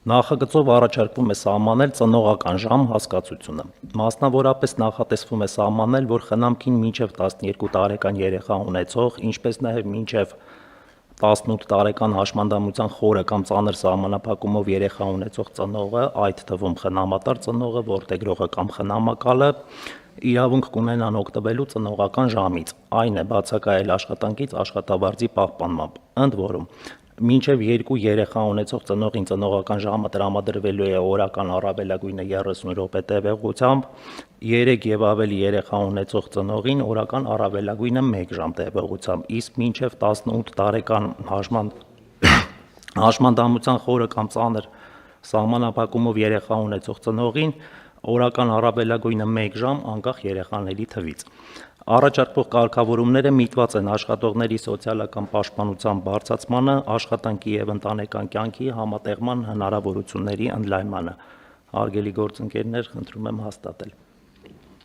Նախագծով առաջարկվում է սահմանել ծնողական ժամ հասկացությունը։ Մասնավորապես նախատեսվում է սահմանել, որ խնամքին մինչև 12 տարեկան երեխա ունեցող, ինչպես նաև մինչև 18 տարեկան հաշմանդամության խորը կամ ծանր սահմանափակումով երեխա ունեցող ծնողը, այդ թվում խնամատար ծնողը, որդեգրողը կամ խնամակալը, իրավունք կունենան օգտվելու ծնողական ժամից, այն է բացակայել աշխատանքից աշխատավարձի պահպանմամբ, ընդ որում մինչև 2 երեխա ունեցող ծնողին ծնողական ժամը տրամադրվելու է օրական առավելագույնը 30 րոպե տևողությամբ, 3 եւ ավելի երեխա ունեցող ծնողին օրական առավելագույնը 1 ժամ տևողությամբ, իսկ մինչև 18 տարեկան հաշմանդամության խորը կամ ծանր սահմանափակումով երեխա ունեցող ծնողին օրական առավելագույնը 1 ժամ անկախ երեխաների թվից։ Առաջարկվող կարգավորումները միտված են աշխատողների սոցիալական պաշտպանության բարձրացմանը, աշխատանքի և ընտանեկան կյանքի համատեղման հնարավորությունների ընդլայնմանը։ Հարգելի գործընկերներ, խնդրում եմ հաստատել։